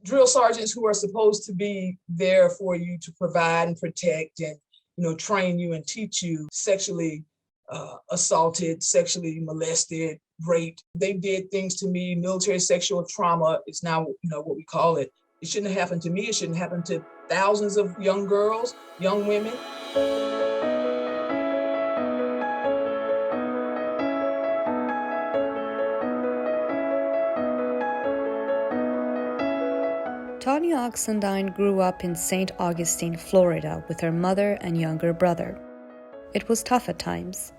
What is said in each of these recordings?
drill sergeants who are supposed to be there for you to provide and protect and, train you and teach you sexually assaulted, sexually molested, raped. They did things to me. Military sexual trauma is now, what we call it. It shouldn't have happened to me. It shouldn't happen to thousands of young girls, young women. Tonya Oxendine grew up in St. Augustine, Florida, with her mother and younger brother. It was tough at times.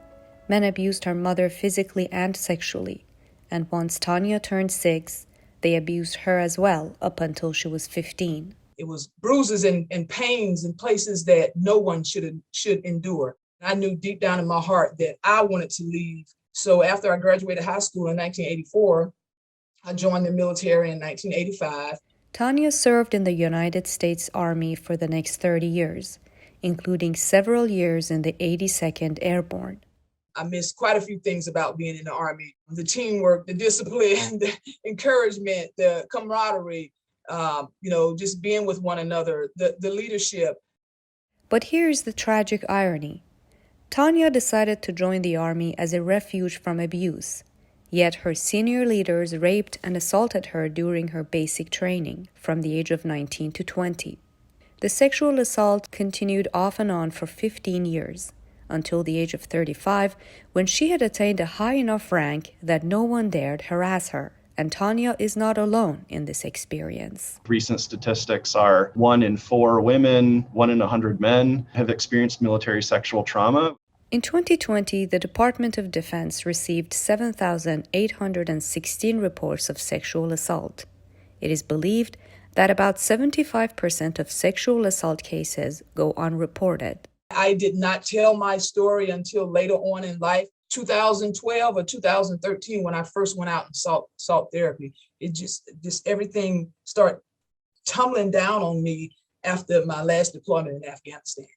Men abused her mother physically and sexually, and once Tonya turned 6, they abused her as well up until she was 15. It was bruises and pains in places that no one should endure. I knew deep down in my heart that I wanted to leave. So after I graduated high school in 1984, I joined the military in 1985. Tonya served in the United States Army for the next 30 years, including several years in the 82nd Airborne. I missed quite a few things about being in the Army. The teamwork, the discipline, the encouragement, the camaraderie, just being with one another, the leadership. But here's the tragic irony. Tonya decided to join the Army as a refuge from abuse. Yet her senior leaders raped and assaulted her during her basic training from the age of 19 to 20. The sexual assault continued off and on for 15 years, until the age of 35, when she had attained a high enough rank that no one dared harass her. And Tonya is not alone in this experience. Recent statistics are 1 in 4 women, 1 in 100 men have experienced military sexual trauma. In 2020, the Department of Defense received 7,816 reports of sexual assault. It is believed that about 75% of sexual assault cases go unreported. I did not tell my story until later on in life, 2012 or 2013, when I first went out and sought therapy. It just everything started tumbling down on me after my last deployment in Afghanistan.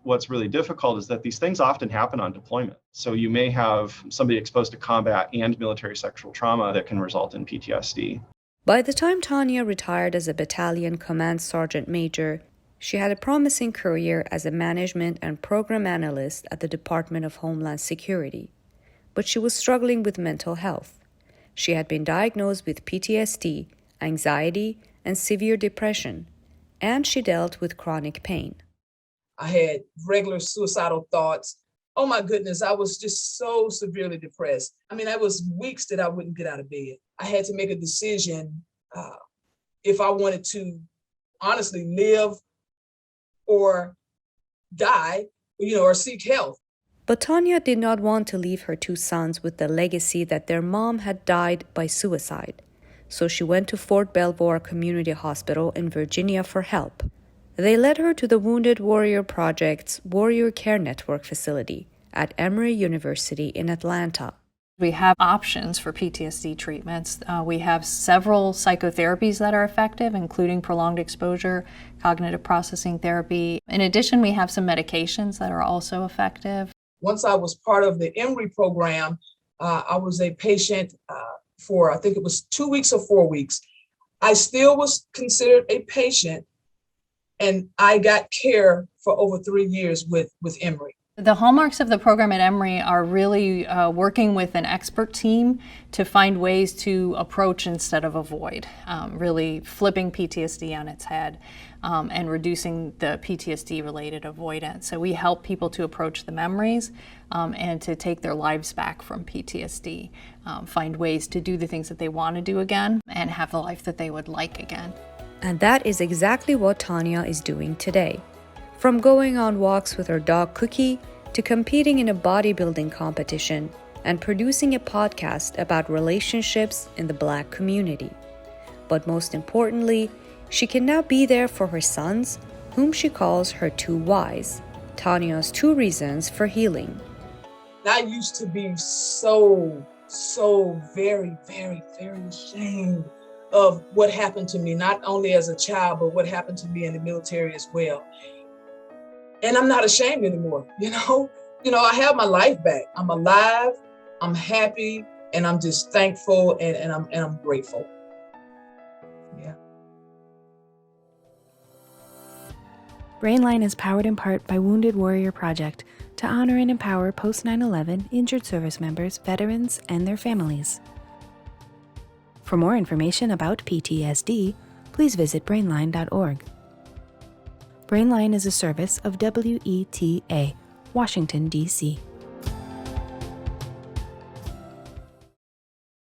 What's really difficult is that these things often happen on deployment. So you may have somebody exposed to combat and military sexual trauma that can result in PTSD. By the time Tonya retired as a battalion command sergeant major, she had a promising career as a management and program analyst at the Department of Homeland Security. But she was struggling with mental health. She had been diagnosed with PTSD, anxiety, and severe depression, and she dealt with chronic pain. I had regular suicidal thoughts. Oh my goodness, I was just so severely depressed. That was weeks that I wouldn't get out of bed. I had to make a decision if I wanted to honestly live or die, or seek help. But Tonya did not want to leave her 2 sons with the legacy that their mom had died by suicide. So she went to Fort Belvoir Community Hospital in Virginia for help. They led her to the Wounded Warrior Project's Warrior Care Network facility at Emory University in Atlanta. We have options for PTSD treatments. We have several psychotherapies that are effective, including prolonged exposure, cognitive processing therapy. In addition, we have some medications that are also effective. Once I was part of the Emory program, I was a patient for, I think it was 2 weeks or 4 weeks. I still was considered a patient, and I got care for over 3 years with Emory. The hallmarks of the program at Emory are really working with an expert team to find ways to approach instead of avoid, really flipping PTSD on its head and reducing the PTSD-related avoidance. So we help people to approach the memories and to take their lives back from PTSD, find ways to do the things that they want to do again and have the life that they would like again. And that is exactly what Tonya is doing today. From going on walks with her dog Cookie to competing in a bodybuilding competition and producing a podcast about relationships in the Black community. But most importantly, she can now be there for her sons, whom she calls her 2 whys, Tonya's 2 reasons for healing. I used to be so very, very, very ashamed of what happened to me, not only as a child, but what happened to me in the military as well. And I'm not ashamed anymore, I have my life back. I'm alive, I'm happy, and I'm just thankful and I'm grateful. Yeah. BrainLine is powered in part by Wounded Warrior Project to honor and empower post 9/11 injured service members, veterans, and their families. For more information about PTSD, please visit brainline.org. BrainLine is a service of WETA, Washington, D.C.